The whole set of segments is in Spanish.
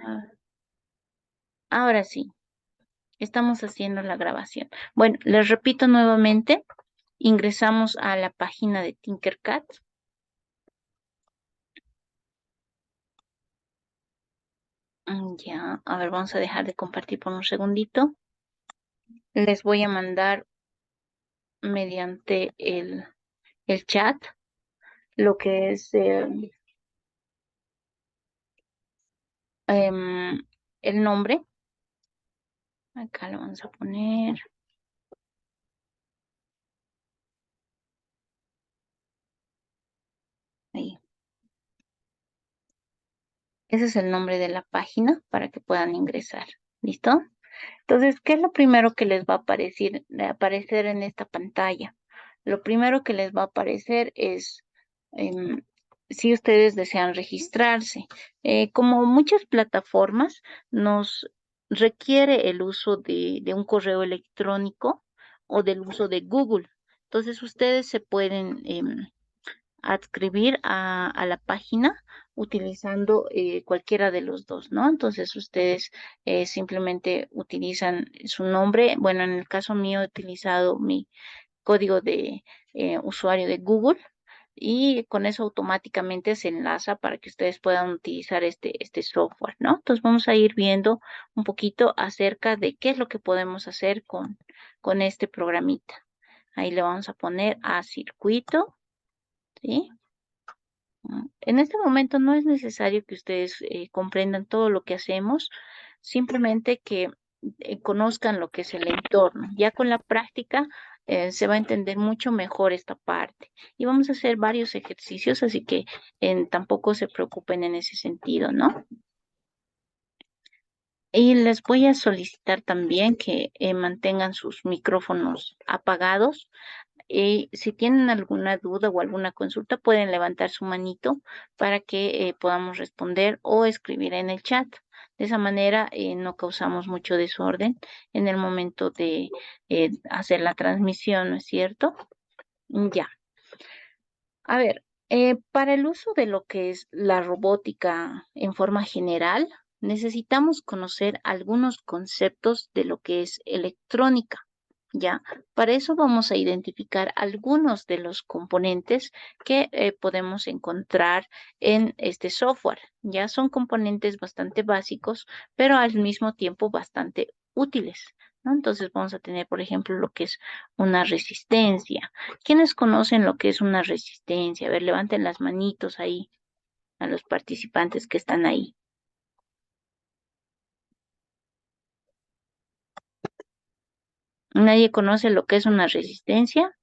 Ah, ahora sí, estamos haciendo la grabación. Bueno, les repito nuevamente, ingresamos a la página de Tinkercad. Ya, a ver, vamos a dejar de compartir por un segundito. Les voy a mandar mediante el chat lo que es em, el nombre. Acá lo vamos a poner ahí. Ese es el nombre de la página para que puedan ingresar. ¿Listo? Entonces, ¿qué es lo primero que les va a aparecer en esta pantalla? Lo primero que les va a aparecer es em, si ustedes desean registrarse. Como muchas plataformas, nos requiere el uso de un correo electrónico o del uso de Google. Entonces, ustedes se pueden adscribir a la página utilizando cualquiera de los dos, ¿no? Entonces ustedes simplemente utilizan su nombre. Bueno, en el caso mío he utilizado mi código de usuario de Google y con eso automáticamente se enlaza para que ustedes puedan utilizar este software, ¿no? Entonces vamos a ir viendo un poquito acerca de qué es lo que podemos hacer con este programita. Ahí le vamos a poner a circuito, ¿sí? En este momento no es necesario que ustedes comprendan todo lo que hacemos, simplemente que conozcan lo que es el entorno. Ya con la práctica se va a entender mucho mejor esta parte. Y vamos a hacer varios ejercicios, así que tampoco se preocupen en ese sentido, ¿no? Y les voy a solicitar también que mantengan sus micrófonos apagados. Y si tienen alguna duda o alguna consulta, pueden levantar su manito para que podamos responder o escribir en el chat. De esa manera no causamos mucho desorden en el momento de hacer la transmisión, ¿no es cierto? Ya. A ver, para el uso de lo que es la robótica en forma general, necesitamos conocer algunos conceptos de lo que es electrónica. Ya, para eso vamos a identificar algunos de los componentes que podemos encontrar en este software. Ya son componentes bastante básicos, pero al mismo tiempo bastante útiles, ¿no? Entonces vamos a tener, por ejemplo, lo que es una resistencia. ¿Quiénes conocen lo que es una resistencia? A ver, levanten las manitos ahí a los participantes que están ahí. ¿Nadie conoce lo que es una resistencia?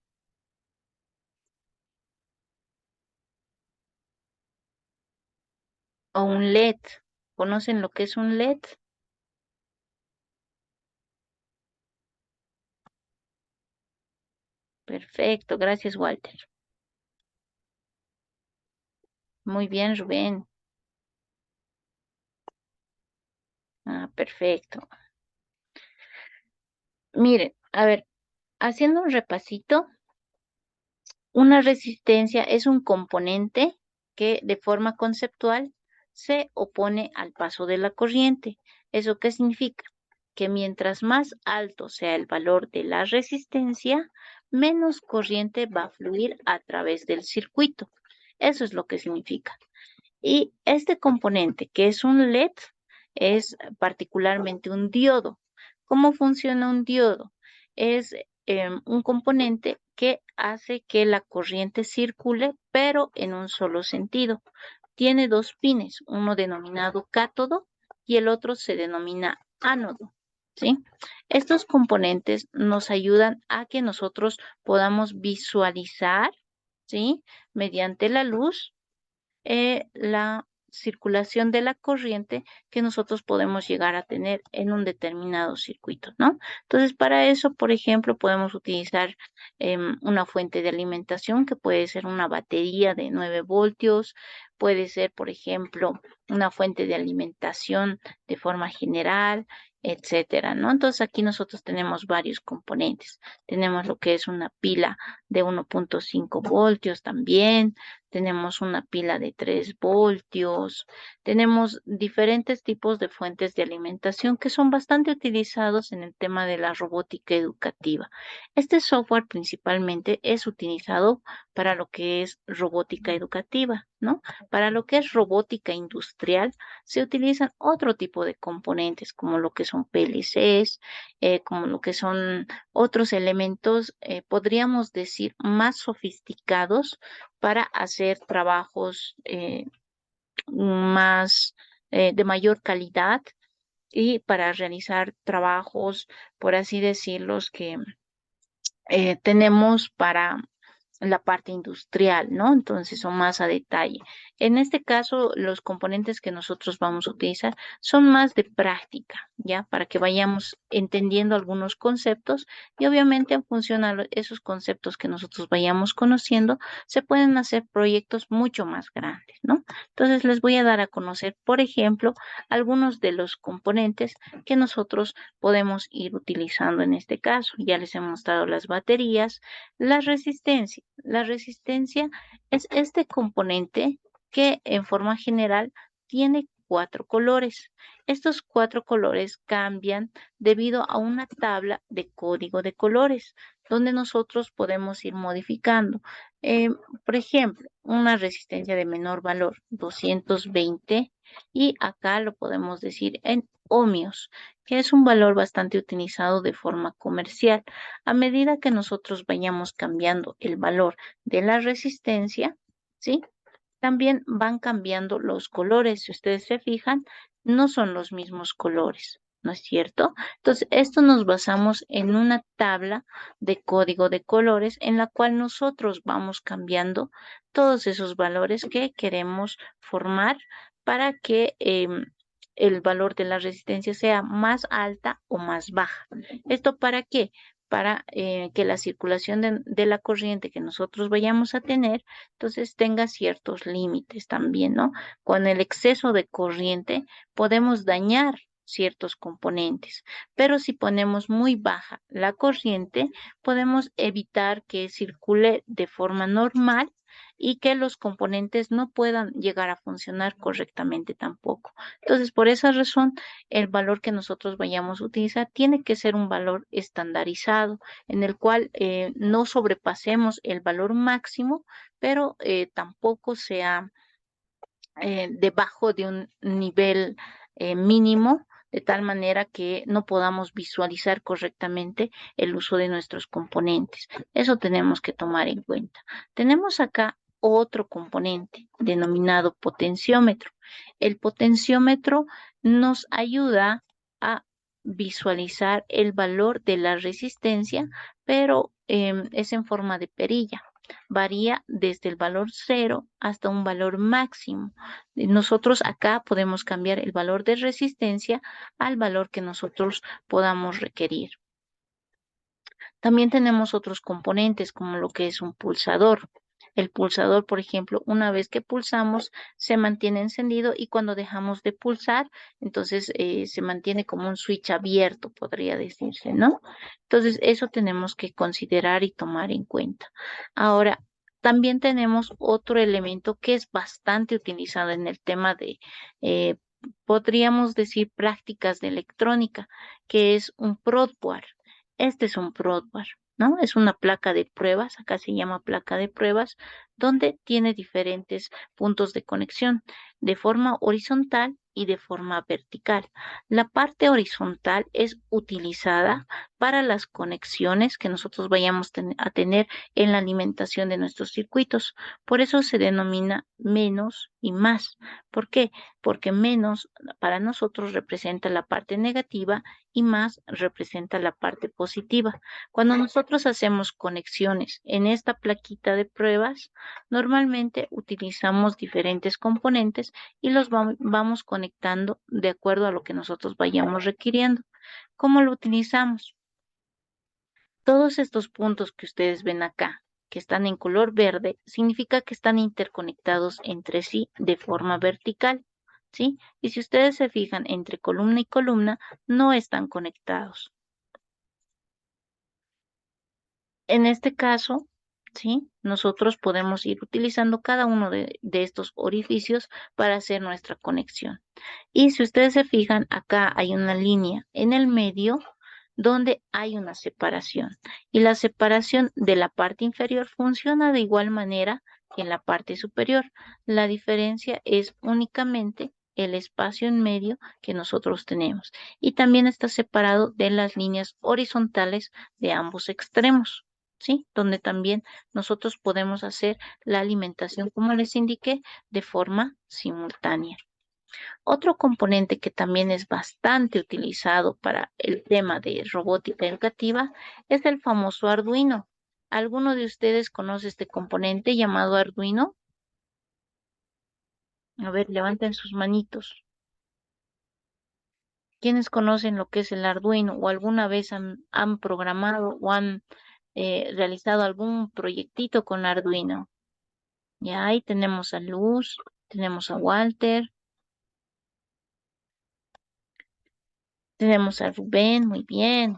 ¿O un LED? ¿Conocen lo que es un LED? Perfecto, gracias, Walter. Muy bien, Rubén. Ah, perfecto. Miren, a ver, haciendo un repasito, una resistencia es un componente que de forma conceptual se opone al paso de la corriente. ¿Eso qué significa? Que mientras más alto sea el valor de la resistencia, menos corriente va a fluir a través del circuito. Eso es lo que significa. Y este componente, que es un LED, es particularmente un diodo. ¿Cómo funciona un diodo? Es un componente que hace que la corriente circule, pero en un solo sentido. Tiene dos pines, uno denominado cátodo y el otro se denomina ánodo. ¿Sí? Estos componentes nos ayudan a que nosotros podamos visualizar, ¿sí? Mediante la luz la circulación de la corriente que nosotros podemos llegar a tener en un determinado circuito, ¿no? Entonces, para eso, por ejemplo, podemos utilizar una fuente de alimentación que puede ser una batería de 9 voltios, puede ser, por ejemplo, una fuente de alimentación de forma general, etcétera, ¿no? Entonces aquí nosotros tenemos varios componentes. Tenemos lo que es una pila de 1.5 voltios también, tenemos una pila de 3 voltios, tenemos diferentes tipos de fuentes de alimentación que son bastante utilizados en el tema de la robótica educativa. Este software principalmente es utilizado para lo que es robótica educativa, ¿no? Para lo que es robótica industrial se utilizan otro tipo de componentes como lo que son PLCs, como lo que son otros elementos, podríamos decir, más sofisticados para hacer trabajos más de mayor calidad y para realizar trabajos, por así decirlos, que tenemos para la parte industrial, ¿no? Entonces son más a detalle. En este caso, los componentes que nosotros vamos a utilizar son más de práctica, ¿ya? Para que vayamos entendiendo algunos conceptos y obviamente en función a esos conceptos que nosotros vayamos conociendo, se pueden hacer proyectos mucho más grandes, ¿no? Entonces les voy a dar a conocer, por ejemplo, algunos de los componentes que nosotros podemos ir utilizando en este caso. Ya les he mostrado las baterías, la resistencia. La resistencia es este componente que en forma general tiene 4 colores. Estos 4 colores cambian debido a una tabla de código de colores, donde nosotros podemos ir modificando. Eh, por ejemplo, una resistencia de menor valor, 220, y acá lo podemos decir en ohmios, que es un valor bastante utilizado de forma comercial. A medida que nosotros vayamos cambiando el valor de la resistencia, ¿sí? También van cambiando los colores. Si ustedes se fijan, no son los mismos colores, ¿no es cierto? Entonces, esto nos basamos en una tabla de código de colores en la cual nosotros vamos cambiando todos esos valores que queremos formar para que el valor de la resistencia sea más alta o más baja. ¿Esto para qué? Para que la circulación de la corriente que nosotros vayamos a tener entonces tenga ciertos límites también, ¿no? Con el exceso de corriente podemos dañar ciertos componentes, pero si ponemos muy baja la corriente, podemos evitar que circule de forma normal y que los componentes no puedan llegar a funcionar correctamente tampoco. Entonces, por esa razón, el valor que nosotros vayamos a utilizar tiene que ser un valor estandarizado en el cual no sobrepasemos el valor máximo pero tampoco sea debajo de un nivel mínimo, de tal manera que no podamos visualizar correctamente el uso de nuestros componentes. Eso tenemos que tomar en cuenta. Tenemos acá otro componente denominado potenciómetro. El potenciómetro nos ayuda a visualizar el valor de la resistencia, pero es en forma de perilla. Varía desde el valor cero hasta un valor máximo. Nosotros acá podemos cambiar el valor de resistencia al valor que nosotros podamos requerir. También tenemos otros componentes como lo que es un pulsador. El pulsador, por ejemplo, una vez que pulsamos, se mantiene encendido y cuando dejamos de pulsar, entonces se mantiene como un switch abierto, podría decirse, ¿no? Entonces, eso tenemos que considerar y tomar en cuenta. Ahora, también tenemos otro elemento que es bastante utilizado en el tema de, eh, podríamos decir, prácticas de electrónica, que es un Prodboard. Este es un Prodboard, ¿no? Es una placa de pruebas, acá se llama placa de pruebas, donde tiene diferentes puntos de conexión de forma horizontal y de forma vertical. La parte horizontal es utilizada para las conexiones que nosotros vayamos a tener en la alimentación de nuestros circuitos. Por eso se denomina menos y más. ¿Por qué? Porque menos para nosotros representa la parte negativa y más representa la parte positiva. Cuando nosotros hacemos conexiones en esta plaquita de pruebas, normalmente utilizamos diferentes componentes y los vamos conectando de acuerdo a lo que nosotros vayamos requiriendo. ¿Cómo lo utilizamos? Todos estos puntos que ustedes ven acá, que están en color verde, significa que están interconectados entre sí de forma vertical. ¿sí? Y si ustedes se fijan entre columna y columna, no están conectados. En este caso, ¿sí? Nosotros podemos ir utilizando cada uno de estos orificios para hacer nuestra conexión. Y si ustedes se fijan, acá hay una línea en el medio donde hay una separación. Y la separación de la parte inferior funciona de igual manera que en la parte superior. La diferencia es únicamente el espacio en medio que nosotros tenemos. Y también está separado de las líneas horizontales de ambos extremos. ¿Sí? Donde también nosotros podemos hacer la alimentación, como les indiqué, de forma simultánea. Otro componente que también es bastante utilizado para el tema de robótica educativa es el famoso Arduino. ¿Alguno de ustedes conoce este componente llamado Arduino? A ver, levanten sus manitos. ¿Quiénes conocen lo que es el Arduino o alguna vez han programado o han realizado algún proyectito con Arduino? Ya ahí tenemos a Luz, tenemos a Walter, tenemos a Rubén, muy bien.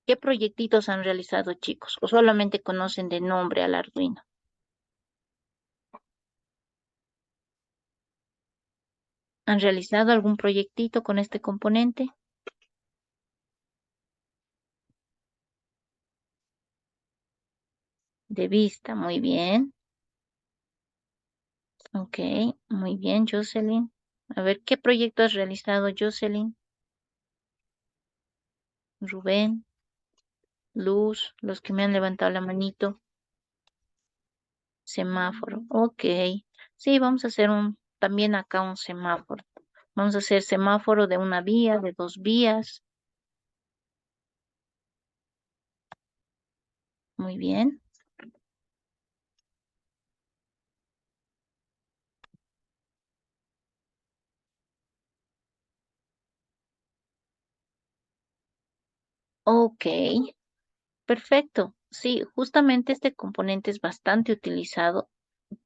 ¿Qué proyectitos han realizado, chicos? ¿O solamente conocen de nombre al Arduino? ¿Han realizado algún proyectito con este componente? De vista, muy bien. Ok, muy bien, Jocelyn. A ver, ¿qué proyecto has realizado, Jocelyn? Rubén, Luz, los que me han levantado la manito. Semáforo, ok. Sí, vamos a hacer también acá un semáforo. Vamos a hacer semáforo de una vía, de dos vías. Muy bien. Ok, perfecto. Sí, justamente este componente es bastante utilizado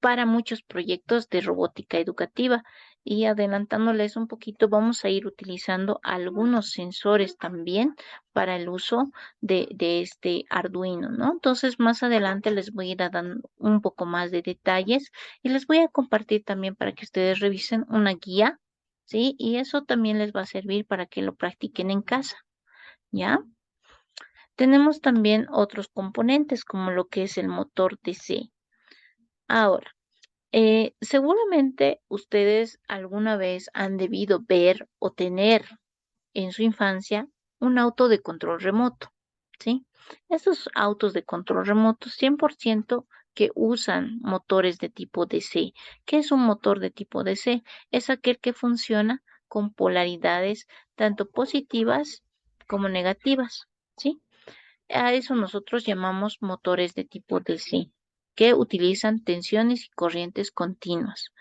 para muchos proyectos de robótica educativa. Y adelantándoles un poquito, vamos a ir utilizando algunos sensores también para el uso de este Arduino, ¿no? Entonces, más adelante les voy a ir dando un poco más de detalles y les voy a compartir también para que ustedes revisen una guía, ¿sí? Y eso también les va a servir para que lo practiquen en casa, ¿ya? Tenemos también otros componentes como lo que es el motor DC. Ahora, seguramente ustedes alguna vez han debido ver o tener en su infancia un auto de control remoto, ¿sí? Esos autos de control remoto 100% que usan motores de tipo DC. ¿Qué es un motor de tipo DC? Es aquel que funciona con polaridades tanto positivas como negativas, ¿sí? A eso nosotros llamamos motores de tipo DC, que utilizan tensiones y corrientes continuas.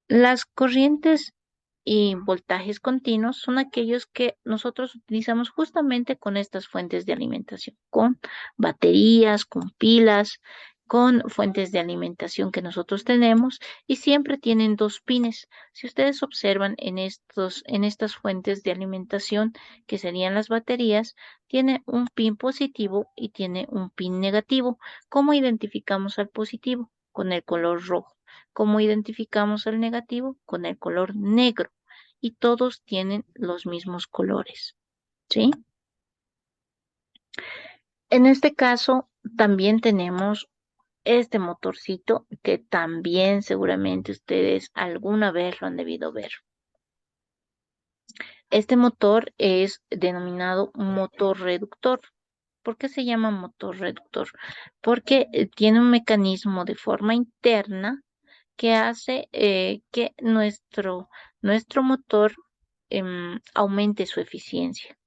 Las corrientes y voltajes continuos son aquellos que nosotros utilizamos justamente con estas fuentes de alimentación, con baterías, con pilas, con fuentes de alimentación que nosotros tenemos y siempre tienen dos pines. Si ustedes observan en estas fuentes de alimentación, que serían las baterías, tiene un pin positivo y tiene un pin negativo. ¿Cómo identificamos al positivo? Con el color rojo. ¿Cómo identificamos el negativo? Con el color negro. Y todos tienen los mismos colores, ¿sí? En este caso, también tenemos este motorcito que también seguramente ustedes alguna vez lo han debido ver. Este motor es denominado motor reductor. ¿Por qué se llama motor reductor? Porque tiene un mecanismo de forma interna que hace que nuestro motor aumente su eficiencia.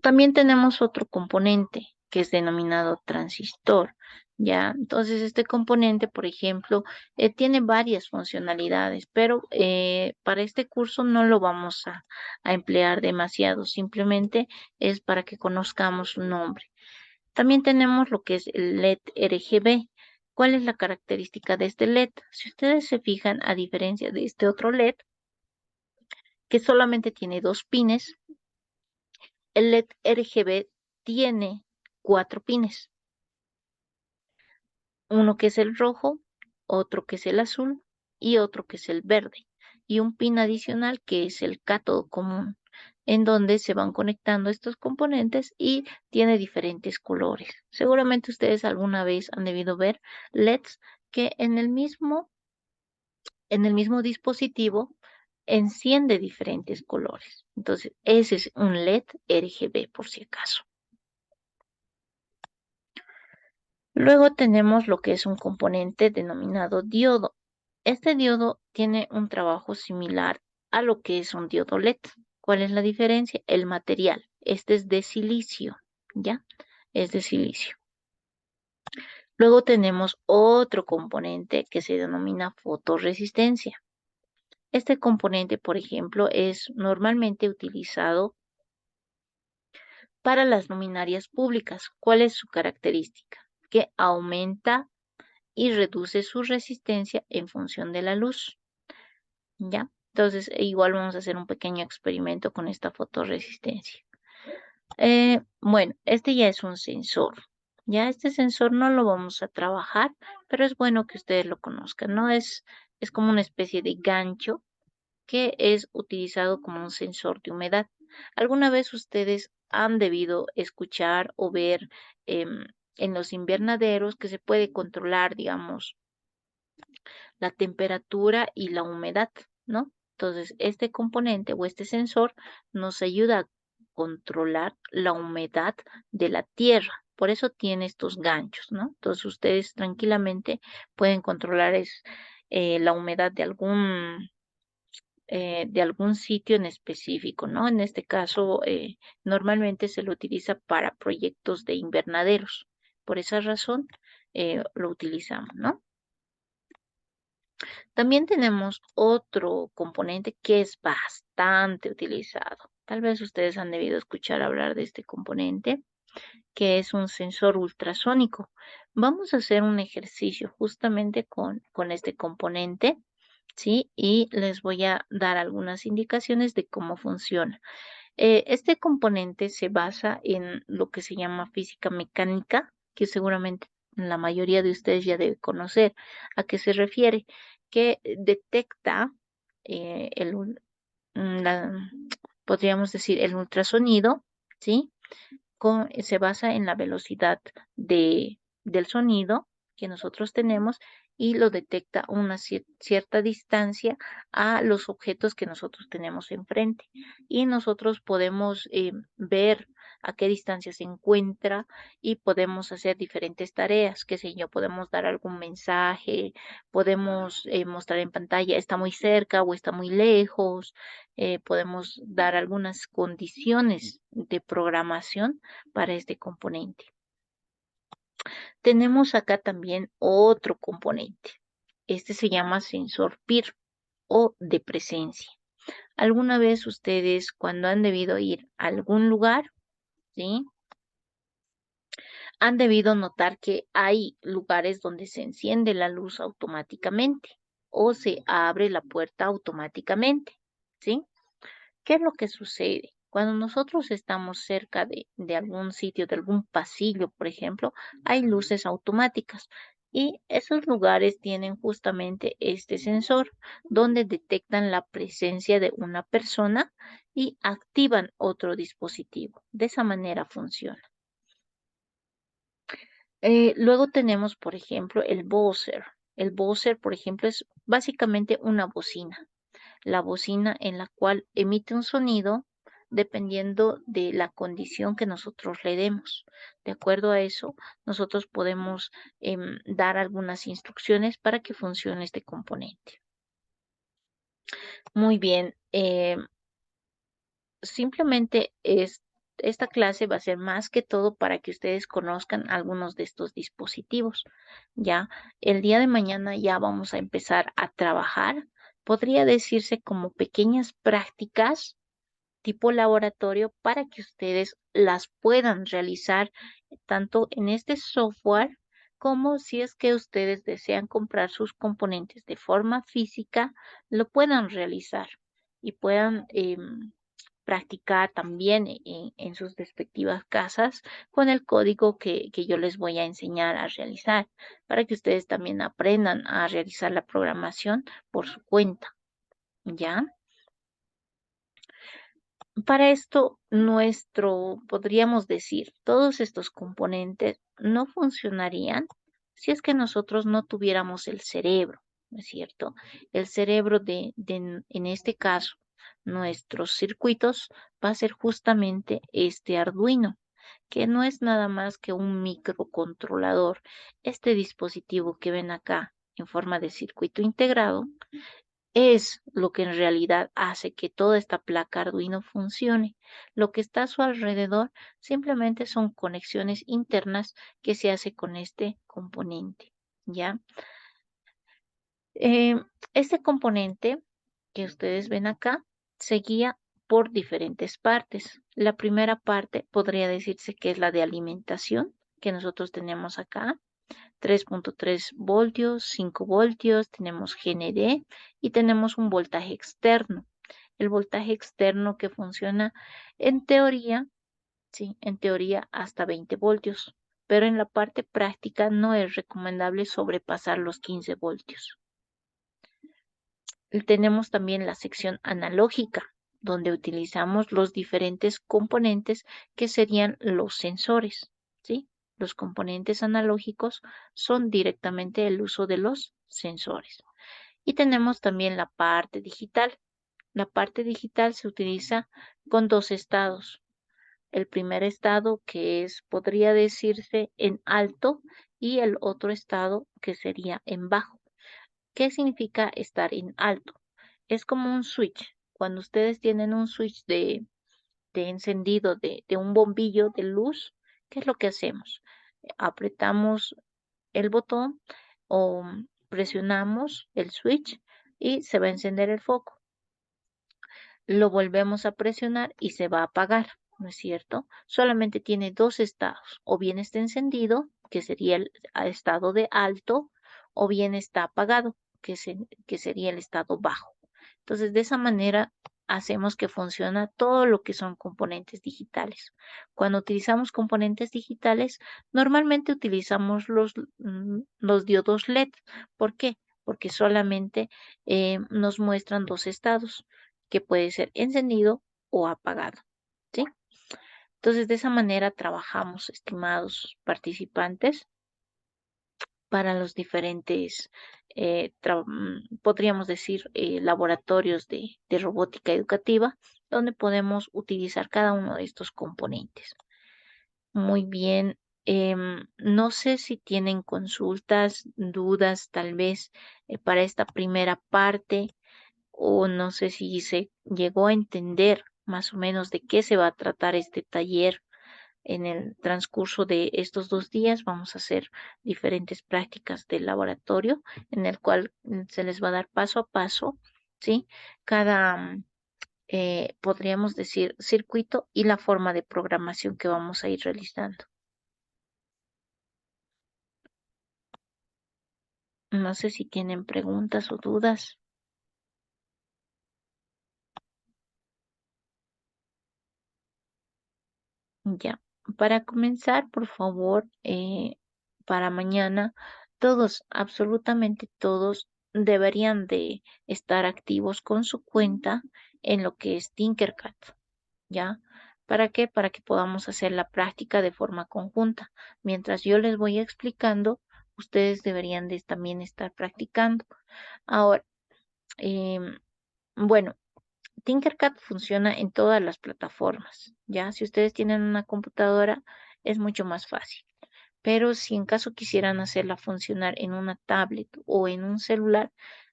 También tenemos otro componente que es denominado transistor, ¿ya? Entonces, este componente, por ejemplo, tiene varias funcionalidades, pero para este curso no lo vamos a emplear demasiado, simplemente es para que conozcamos su nombre. También tenemos lo que es el LED RGB. ¿Cuál es la característica de este LED? Si ustedes se fijan, a diferencia de este otro LED, que solamente tiene 2 pines, el LED RGB tiene 4 pines. Uno que es el rojo, otro que es el azul y otro que es el verde. Y un pin adicional que es el cátodo común, en donde se van conectando estos componentes y tiene diferentes colores. Seguramente ustedes alguna vez han debido ver LEDs que en el mismo dispositivo enciende diferentes colores. Entonces, ese es un LED RGB por si acaso. Luego tenemos lo que es un componente denominado diodo. Este diodo tiene un trabajo similar a lo que es un diodo LED. ¿Cuál es la diferencia? El material. Este es de silicio, ¿ya? Es de silicio. Luego tenemos otro componente que se denomina fotorresistencia. Este componente, por ejemplo, es normalmente utilizado para las luminarias públicas. ¿Cuál es su característica? Que aumenta y reduce su resistencia en función de la luz, ¿ya? Entonces, igual vamos a hacer un pequeño experimento con esta fotorresistencia. Bueno, este ya es un sensor. Ya este sensor no lo vamos a trabajar, pero es bueno que ustedes lo conozcan, ¿no? Es como una especie de gancho que es utilizado como un sensor de humedad. ¿Alguna vez ustedes han debido escuchar o ver en los invernaderos que se puede controlar, digamos, la temperatura y la humedad, ¿no? Entonces, este componente o este sensor nos ayuda a controlar la humedad de la tierra. Por eso tiene estos ganchos, ¿no? Entonces, ustedes tranquilamente pueden controlar la humedad de algún sitio en específico, ¿no? En este caso, normalmente se lo utiliza para proyectos de invernaderos. Por esa razón, lo utilizamos, ¿no? También tenemos otro componente que es bastante utilizado. Tal vez ustedes han debido escuchar hablar de este componente, que es un sensor ultrasónico. Vamos a hacer un ejercicio justamente con este componente, ¿sí? Y les voy a dar algunas indicaciones de cómo funciona. Este componente se basa en lo que se llama física mecánica, que seguramente la mayoría de ustedes ya debe conocer a qué se refiere, que detecta el, la- podríamos decir, el ultrasonido, ¿sí? Se basa en la velocidad del sonido que nosotros tenemos y lo detecta a una cierta distancia a los objetos que nosotros tenemos enfrente. Y nosotros podemos ver a qué distancia se encuentra y podemos hacer diferentes tareas, qué sé yo, podemos dar algún mensaje, podemos mostrar en pantalla, está muy cerca o está muy lejos, podemos dar algunas condiciones de programación para este componente. Tenemos acá también otro componente. Este se llama sensor PIR o de presencia. ¿Alguna vez ustedes cuando han debido ir a algún lugar, ¿sí? Han debido notar que hay lugares donde se enciende la luz automáticamente o se abre la puerta automáticamente, ¿sí? ¿Qué es lo que sucede? Cuando nosotros estamos cerca de algún sitio, de algún pasillo, por ejemplo, hay luces automáticas y esos lugares tienen justamente este sensor donde detectan la presencia de una persona y activan otro dispositivo. De esa manera funciona. Luego tenemos, por ejemplo, el buzzer. El buzzer, por ejemplo, es básicamente una bocina. La bocina en la cual emite un sonido dependiendo de la condición que nosotros le demos. De acuerdo a eso, nosotros podemos dar algunas instrucciones para que funcione este componente. Muy bien, simplemente esta clase va a ser más que todo para que ustedes conozcan algunos de estos dispositivos. Ya, el día de mañana ya vamos a empezar a trabajar. Podría decirse como pequeñas prácticas tipo laboratorio para que ustedes las puedan realizar tanto en este software como si es que ustedes desean comprar sus componentes de forma física, lo puedan realizar y puedan practicar también en sus respectivas casas con el código que yo les voy a enseñar a realizar, para que ustedes también aprendan a realizar la programación por su cuenta, ¿ya? Para esto, podríamos decir, todos estos componentes no funcionarían si es que nosotros no tuviéramos el cerebro, ¿no es cierto? El cerebro en este caso, nuestros circuitos va a ser justamente este Arduino, que no es nada más que un microcontrolador. Este dispositivo que ven acá en forma de circuito integrado es lo que en realidad hace que toda esta placa Arduino funcione. Lo que está a su alrededor simplemente son conexiones internas que se hace con este componente, ¿ya? Eh, este componente que ustedes ven acá se guía por diferentes partes. La primera parte podría decirse que es la de alimentación que nosotros tenemos acá. 3.3 voltios, 5 voltios, tenemos GND y tenemos un voltaje externo. El voltaje externo que funciona en teoría, sí, en teoría hasta 20 voltios, pero en la parte práctica no es recomendable sobrepasar los 15 voltios. Tenemos también la sección analógica, donde utilizamos los diferentes componentes que serían los sensores, ¿sí? Los componentes analógicos son directamente el uso de los sensores. Y tenemos también la parte digital. La parte digital se utiliza con dos estados. El primer estado que podría decirse en alto, y el otro estado que sería en bajo. ¿Qué significa estar en alto? Es como un switch. Cuando ustedes tienen un switch de encendido de un bombillo de luz, ¿qué es lo que hacemos? Apretamos el botón o presionamos el switch y se va a encender el foco. Lo volvemos a presionar y se va a apagar, ¿no es cierto? Solamente tiene dos estados, o bien está encendido, que sería el estado de alto, o bien está apagado, que sería el estado bajo. Entonces, de esa manera hacemos que funciona todo lo que son componentes digitales. Cuando utilizamos componentes digitales, normalmente utilizamos los diodos LED. ¿Por qué? Porque solamente nos muestran dos estados, que puede ser encendido o apagado, ¿sí? Entonces, de esa manera trabajamos, estimados participantes, para los diferentes, podríamos decir, laboratorios de robótica educativa, donde podemos utilizar cada uno de estos componentes. Muy bien. No sé si tienen consultas, dudas, tal vez, para esta primera parte, o no sé si se llegó a entender más o menos de qué se va a tratar este taller. En el transcurso de estos 2 días vamos a hacer diferentes prácticas de laboratorio en el cual se les va a dar paso a paso, ¿sí? Cada, podríamos decir, circuito y la forma de programación que vamos a ir realizando. No sé si tienen preguntas o dudas. Ya, para comenzar, por favor, para mañana, todos, absolutamente todos, deberían de estar activos con su cuenta en lo que es Tinkercad, ¿ya? ¿Para qué? Para que podamos hacer la práctica de forma conjunta. Mientras yo les voy explicando, ustedes deberían de también estar practicando. Ahora, em, bueno, Tinkercad funciona en todas las plataformas, ¿ya? Si ustedes tienen una computadora, es mucho más fácil. Pero si en caso quisieran hacerla funcionar en una tablet o en un celular,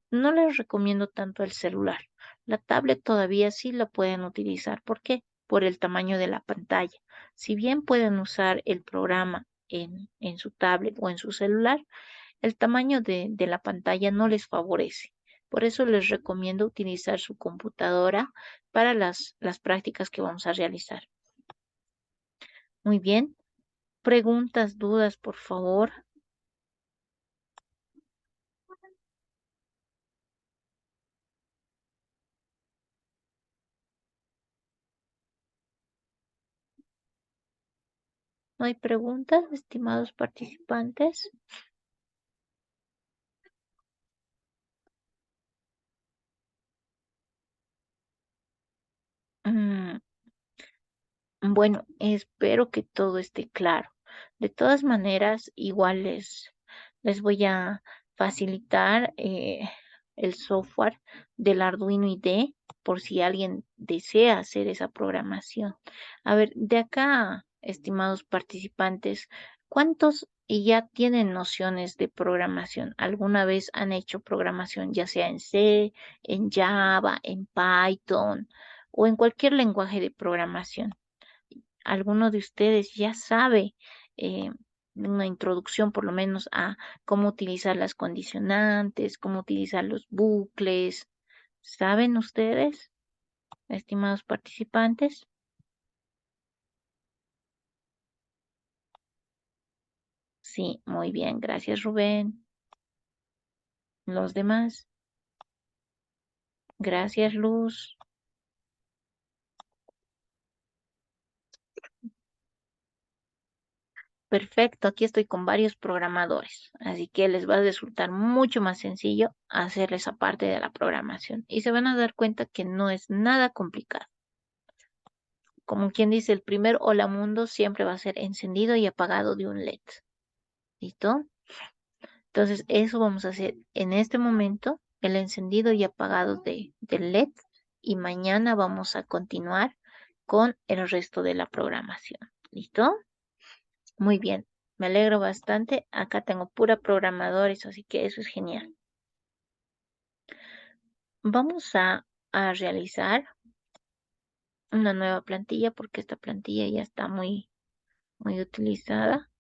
no les recomiendo tanto el celular. La tablet todavía sí la pueden utilizar. ¿Por qué? Por el tamaño de la pantalla. Si bien pueden usar el programa en su tablet o en su celular, el tamaño de la pantalla no les favorece. Por eso les recomiendo utilizar su computadora para las prácticas que vamos a realizar. Muy bien. Preguntas, dudas, por favor. ¿No hay preguntas, estimados participantes? Mm, Bueno, espero que todo esté claro. De todas maneras, igual les voy a facilitar el software del Arduino IDE por si alguien desea hacer esa programación. A ver, de acá, estimados participantes, ¿cuántos ya tienen nociones de programación? ¿Alguna vez han hecho programación ya sea en C, en Java, en Python o en cualquier lenguaje de programación? ¿Alguno de ustedes ya sabe una introducción por lo menos a cómo utilizar las condicionantes, cómo utilizar los bucles? ¿Saben ustedes, estimados participantes? Sí, muy bien, gracias Rubén. Los demás, gracias Luz. Perfecto, aquí estoy con varios programadores, así que les va a resultar mucho más sencillo hacer esa parte de la programación y se van a dar cuenta que no es nada complicado. Como quien dice, el primer hola mundo siempre va a ser encendido y apagado de un LED. ¿Listo? Entonces, eso vamos a hacer en este momento, el encendido y apagado del LED. Y mañana vamos a continuar con el resto de la programación. ¿Listo? Muy bien. Me alegro bastante. Acá tengo pura programadores, así que eso es genial. Vamos a realizar una nueva plantilla porque esta plantilla ya está muy utilizada.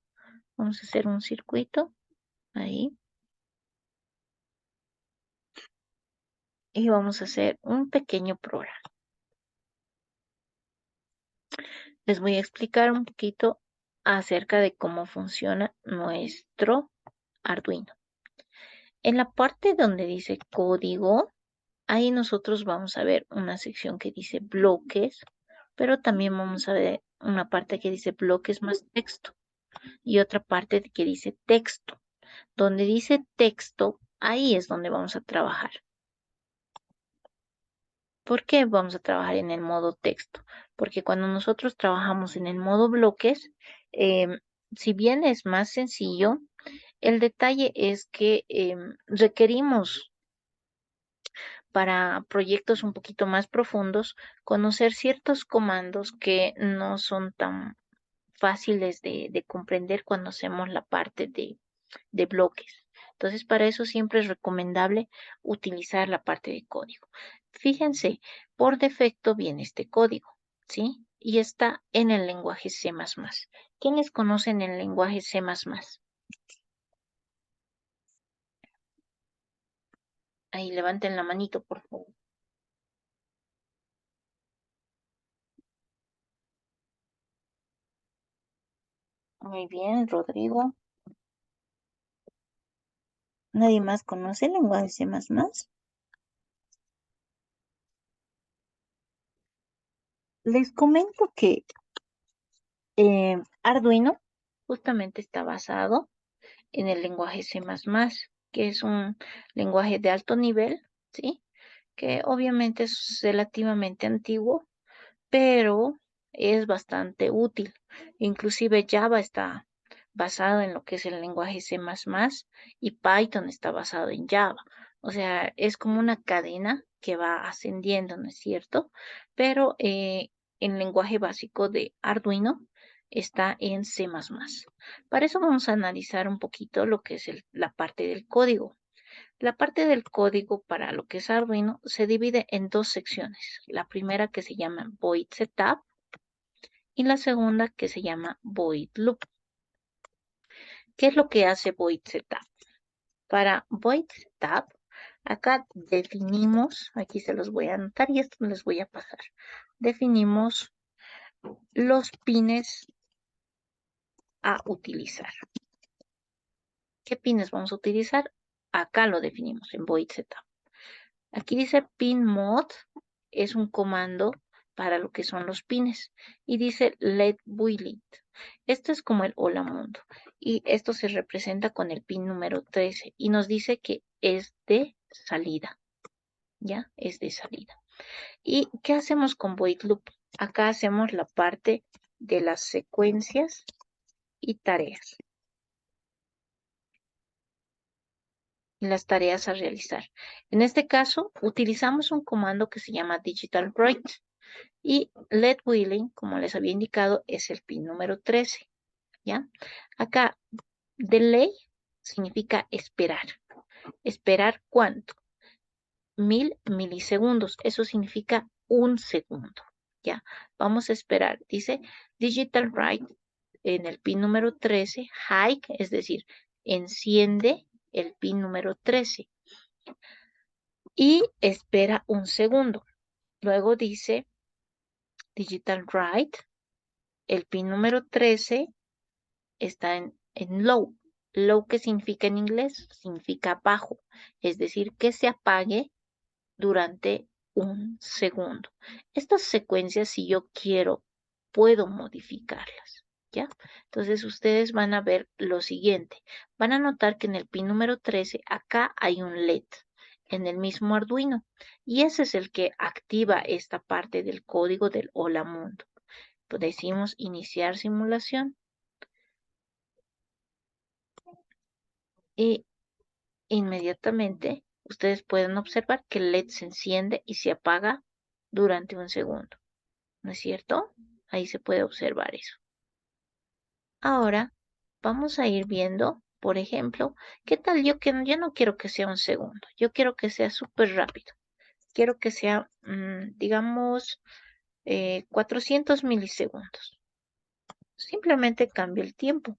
Vamos a hacer un circuito ahí y vamos a hacer un pequeño programa. Les voy a explicar un poquito acerca de cómo funciona nuestro Arduino. En la parte donde dice código, ahí nosotros vamos a ver una sección que dice bloques, pero también vamos a ver una parte que dice bloques más texto y otra parte que dice texto. Donde dice texto, ahí es donde vamos a trabajar. ¿Por qué vamos a trabajar en el modo texto? Porque cuando nosotros trabajamos en el modo bloques, si bien es más sencillo, el detalle es que requerimos para proyectos un poquito más profundos conocer ciertos comandos que no son tan fáciles de comprender cuando hacemos la parte de bloques. Entonces, para eso siempre es recomendable utilizar la parte de código. Fíjense, por defecto viene este código, ¿sí? Y está en el lenguaje C++. ¿Quiénes conocen el lenguaje C++? Ahí levanten la manito, por favor. Muy bien, Rodrigo. ¿Nadie más conoce el lenguaje C++? Les comento que Arduino justamente está basado en el lenguaje C++, que es un lenguaje de alto nivel, ¿sí? Que obviamente es relativamente antiguo, pero es bastante útil. Inclusive Java está basado en lo que es el lenguaje C++ y Python está basado en Java. O sea, es como una cadena que va ascendiendo, ¿no es cierto? Pero el lenguaje básico de Arduino está en C++. Para eso vamos a analizar un poquito lo que es la parte del código. La parte del código para lo que es Arduino se divide en dos secciones. La primera que se llama Void Setup y la segunda que se llama Void Loop. ¿Qué es lo que hace Void Setup? Para Void Setup, acá definimos, aquí se los voy a anotar y esto les voy a pasar. Definimos los pines a utilizar. ¿Qué pines vamos a utilizar? Acá lo definimos en Void Setup. Aquí dice pin mod, es un comando para lo que son los pines. Y dice Let Build. Esto es como el Hola Mundo. Y esto se representa con el pin número 13. Y nos dice que es de salida. ¿Ya? Es de salida. ¿Y qué hacemos con Void Loop? Acá hacemos la parte de las secuencias y tareas. Las tareas a realizar. En este caso, utilizamos un comando que se llama Digital Write y Let Wheeling, como les había indicado, es el pin número 13. ¿Ya? Acá, delay significa esperar. ¿Esperar cuánto? 1000 milisegundos. Eso significa un segundo. ¿Ya? Vamos a esperar. Dice Digital Write en el pin número 13, hike, es decir, enciende el pin número 13 y espera un segundo. Luego dice Digital Write, el pin número 13 está en low. Low, ¿qué significa en inglés? Significa bajo, es decir, que se apague durante un segundo. Estas secuencias, si yo quiero, puedo modificarlas, ¿ya? Entonces, ustedes van a ver lo siguiente. Van a notar que en el pin número 13, acá hay un LED en el mismo Arduino. Y ese es el que activa esta parte del código del Hola Mundo. Pues decimos iniciar simulación y inmediatamente ustedes pueden observar que el LED se enciende y se apaga durante un segundo. ¿No es cierto? Ahí se puede observar eso. Ahora vamos a ir viendo, por ejemplo, ¿qué tal yo no quiero que sea un segundo? Yo quiero que sea súper rápido. Quiero que sea, digamos, 400 milisegundos. Simplemente cambio el tiempo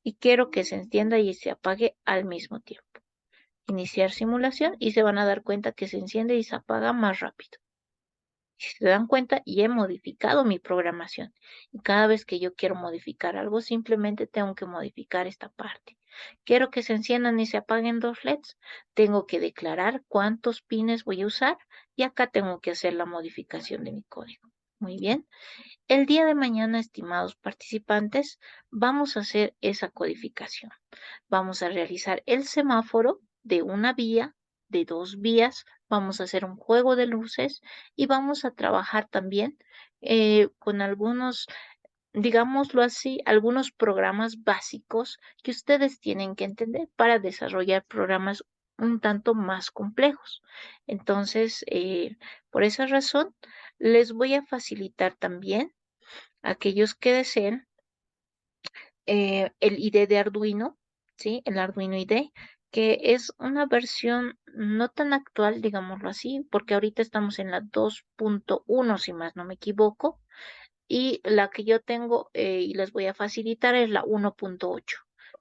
y quiero que se encienda y se apague al mismo tiempo. Iniciar simulación y se van a dar cuenta que se enciende y se apaga más rápido. Si se dan cuenta, ya he modificado mi programación. Y cada vez que yo quiero modificar algo, simplemente tengo que modificar esta parte. Quiero que se enciendan y se apaguen dos LEDs. Tengo que declarar cuántos pines voy a usar y acá tengo que hacer la modificación de mi código. Muy bien. El día de mañana, estimados participantes, vamos a hacer esa codificación. Vamos a realizar el semáforo de una vía, de dos vías, vamos a hacer un juego de luces y vamos a trabajar también con algunos, digámoslo así, algunos programas básicos que ustedes tienen que entender para desarrollar programas un tanto más complejos. Entonces, por esa razón, les voy a facilitar también a aquellos que deseen el ID de Arduino, ¿sí? El Arduino ID, que es una versión no tan actual, digámoslo así, porque ahorita estamos en la 2.1, si más no me equivoco, y la que yo tengo y les voy a facilitar es la 1.8.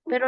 Pero